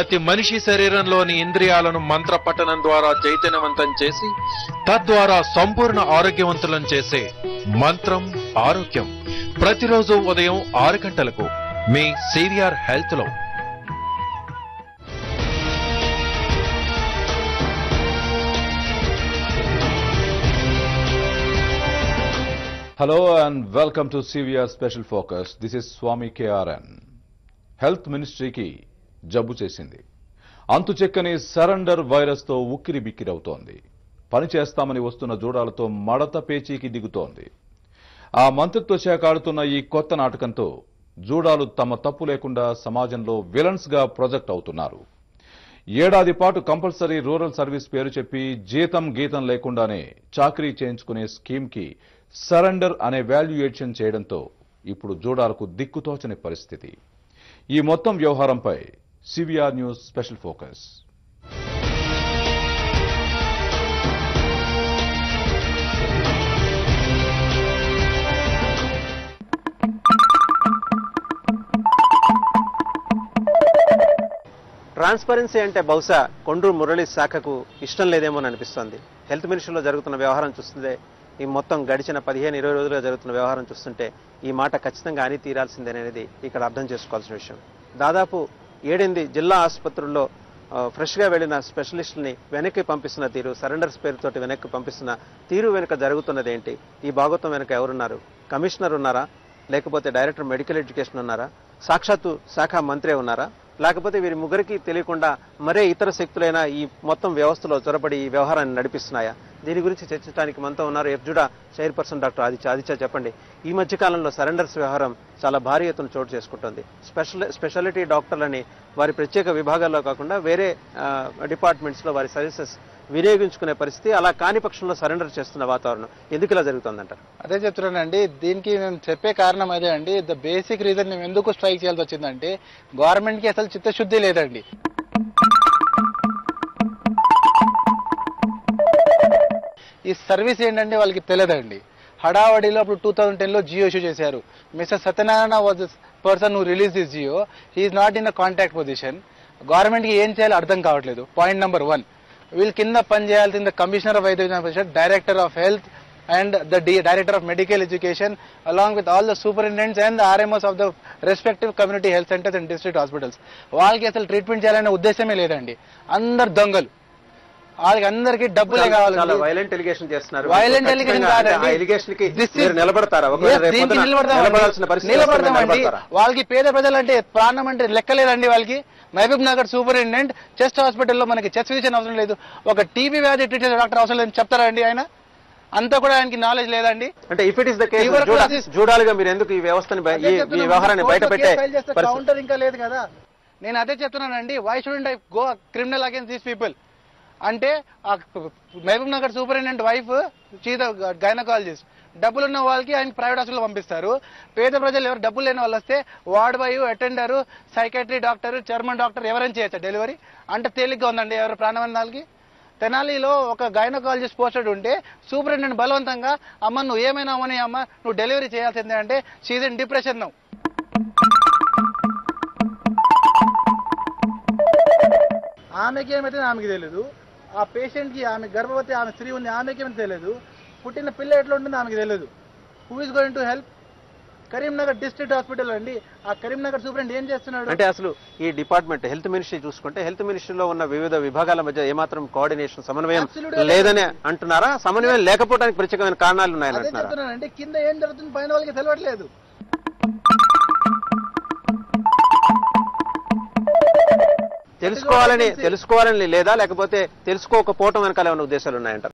ప్రతి మనిషి శరీరంలోని ఇంద్రియాలను మంత్ర పఠనం ద్వారా చైతన్యవంతం చేసి తద్వారా సంపూర్ణ ఆరోగ్యవంతులను చేసే మంత్రం ఆరోగ్యం. ప్రతిరోజు ఉదయం 6 గంటలకు మీ సివిఆర్ హెల్త్ లో. Hello and welcome to CVR Special Focus. This is Swami KRN. Health మినిస్ట్రీకి జబ్బు చేసింది. అంతు చెక్కని సరెండర్ వైరస్ తో ఉక్కిరి బిక్కిరవుతోంది. పని చేస్తామని వస్తున్న జూడాలతో మడత పేచీకి దిగుతోంది. ఆ మంత్రిత్వ శాఖ ఆడుతున్న ఈ కొత్త నాటకంతో జూడాలు తమ తప్పు లేకుండా సమాజంలో విలన్స్ గా ప్రొజెక్ట్ అవుతున్నారు. ఏడాది పాటు కంపల్సరీ రూరల్ సర్వీస్ పేరు చెప్పి జీతం గీతం లేకుండానే చాకరీ చేయించుకునే స్కీమ్ కి సరెండర్ అనే వాల్యుయేషన్ చేయడంతో ఇప్పుడు జూడాలకు దిక్కుతోచని పరిస్థితి. ఈ మొత్తం వ్యవహారంపై CVR news special focus. Transparency అంటే బహుశా కొండ్రు మురళి శాఖకు ఇష్టం లేదేమో అనిపిస్తోంది. హెల్త్ మినిస్ట్రీలో జరుగుతున్న వ్యవహారం చూస్తుంటే, ఈ మొత్తం గడిచిన 15-20 రోజులుగా జరుగుతున్న వ్యవహారం చూస్తుంటే ఈ మాట ఖచ్చితంగా అని తీరాల్సిందేననేది ఇక్కడ అర్థం చేసుకోవాల్సిన విషయం. దాదాపు 7-8 జిల్లా ఆసుపత్రుల్లో ఫ్రెష్గా వెళ్లిన స్పెషలిస్టుల్ని వెనక్కి పంపిస్తున్న తీరు, సరెండర్స్ పేరుతోటి వెనక్కి పంపిస్తున్న తీరు వెనుక జరుగుతున్నది ఏంటి? ఈ భాగోత్వం వెనుక ఎవరున్నారు? కమిషనర్ ఉన్నారా? లేకపోతే డైరెక్టర్ మెడికల్ ఎడ్యుకేషన్ ఉన్నారా? సాక్షాత్తు శాఖ మంత్రే ఉన్నారా? లేకపోతే వీరి ముగ్గురికి తెలియకుండా మరే ఇతర శక్తులైన ఈ మొత్తం వ్యవస్థలో చొరబడి ఈ వ్యవహారాన్ని నడిపిస్తున్నాయా? దీని గురించి చర్చించడానికి మనతో ఉన్నారు ఎఫ్జుడా చైర్పర్సన్ డాక్టర్ ఆదిత్య. చెప్పండి, ఈ మధ్య కాలంలో సరెండర్స్ వ్యవహారం చాలా భారీ ఎత్తున చోటు చేసుకుంటుంది. స్పెషాలిటీ డాక్టర్లని వారి ప్రత్యేక విభాగాల్లో కాకుండా వేరే డిపార్ట్మెంట్స్ లో వారి సర్వీసెస్ వినియోగించుకునే పరిస్థితి, అలా కాని పక్షంలో సరెండర్ చేస్తున్న వాతావరణం ఎందుకు ఇలా జరుగుతుందంటారు? అదే చెప్తున్నానండి. దీనికి మేము చెప్పే కారణం అదే అండి. ద బేసిక్ రీజన్ మేము ఎందుకు స్ట్రైక్ చేయాల్సి వచ్చిందంటే, గవర్నమెంట్ కి అసలు చిత్తశుద్ధి లేదండి. ఈ సర్వీస్ ఏంటంటే వాళ్ళకి తెలియదండి. హడావడిలో అప్పుడు 2010లో జియో ఇష్యూ చేశారు. Mister Satyanarayana was person who release this GO. He is not in a contact position. Government కి ఏం చేయాలో అర్థం కావట్లేదు. పాయింట్ నెంబర్ 1, వీళ్ళు కింద పని చేయాల్సింది కమిషనర్ ఆఫ్ వైద్య విజ్ఞాన పరిషత్, director of health and the director of medical education, along with all the superintendents and the RMOs of the respective community health centers and district hospitals. వాళ్ళకి అసలు ట్రీట్మెంట్ చేయాలనే ఉద్దేశమే లేదండి. అందరు దొంగలు. వాళ్ళకి అందరికి డబ్బులే కావాలి. వైలెంట్ ఎలిగేషన్ చేస్తున్నారు. వైలెంట్ ఎలిగేషన్ కాదండి. నిలబడతామండి. వాళ్ళకి పేద ప్రజలంటే ప్రాణం అంటే లెక్కలేదండి. వాళ్ళకి మహబూబ్ నగర్ సూపరింటెండెంట్ చెస్ట్ హాస్పిటల్లో మనకి చెస్ట్ ఫిజిషియన్ అవసరం లేదు, ఒక టీబీ వ్యాధి ట్రీట్ చేసే డాక్టర్ అవసరం లేదని చెప్తారండి ఆయన. అంతా కూడా ఆయనకి నాలెడ్జ్ లేదండి. అంటే if it is the case, జూడాలుగా మీరు ఎందుకు ఈ వ్యవస్థని ఈ వ్యవహారాన్ని బయట పెట్టే కౌంటర్ ఇంకా లేదు కదా. నేను అదే చెప్తున్నానండి. Why should I go criminal against these people? అంటే Mahbubnagar superintendent wife chief gynaecologist, డబ్బులున్న వాళ్ళకి ఆయన ప్రైవేట్ హాస్పిటల్ పంపిస్తారు. పేద ప్రజలు ఎవరు డబ్బులు లేని వాళ్ళు వస్తే ward boy, attender, psychiatry doctor, chairman doctor ఎవరైనా చేయొచ్చా డెలివరీ? అంటే తేలిగ్గా ఉందండి ఎవరు ప్రాణవంతాలకి? తెనాలిలో ఒక గైనకాలజిస్ట్ పోస్టెడ్ ఉంటే సూపరింటెండెంట్ బలవంతంగా, అమ్మ నువ్వు ఏమైనా అవని అమ్మ, నువ్వు డెలివరీ చేయాల్సిందే అంటే షీజ్ ఇన్ డిప్రెషన్ నౌ. ఆమెకి ఏమైతే ఆమెకి తెలియదు, ఆ పేషెంట్ కి, ఆమె గర్భవతి, ఆమె స్త్రీ ఉంది, ఆమెకి ఏమైతే తెలియదు, పుట్టిన పిల్ల ఎట్లా ఉంటుందో ఆమెకి తెలియదు. Who is going to help? Karimnagar district hospital అండి. ఆ కరీంనగర్ సూపరింటెండెంట్ ఏం చేస్తున్నాడు అంటే, అసలు ఈ డిపార్ట్మెంట్ హెల్త్ మినిస్ట్రీ చూసుకుంటే హెల్త్ మినిస్ట్రీలో ఉన్న వివిధ విభాగాల మధ్య ఏమాత్రం కోఆర్డినేషన్, సమన్వయం లేదని అంటున్నారా? సమన్వయం లేకపోవడానికి ప్రత్యేకమైన కారణాలు ఉన్నాయని అంటున్నారా? అంటే కింద ఏం జరుగుతుంది పైన వాళ్ళకి తెలియట్లేదు. తెలుసుకోవాలని లేదా, లేకపోతే తెలుసుకోకపోవటం వెనకాల ఏమైనా ఉద్దేశాలు ఉన్నాయంటారు?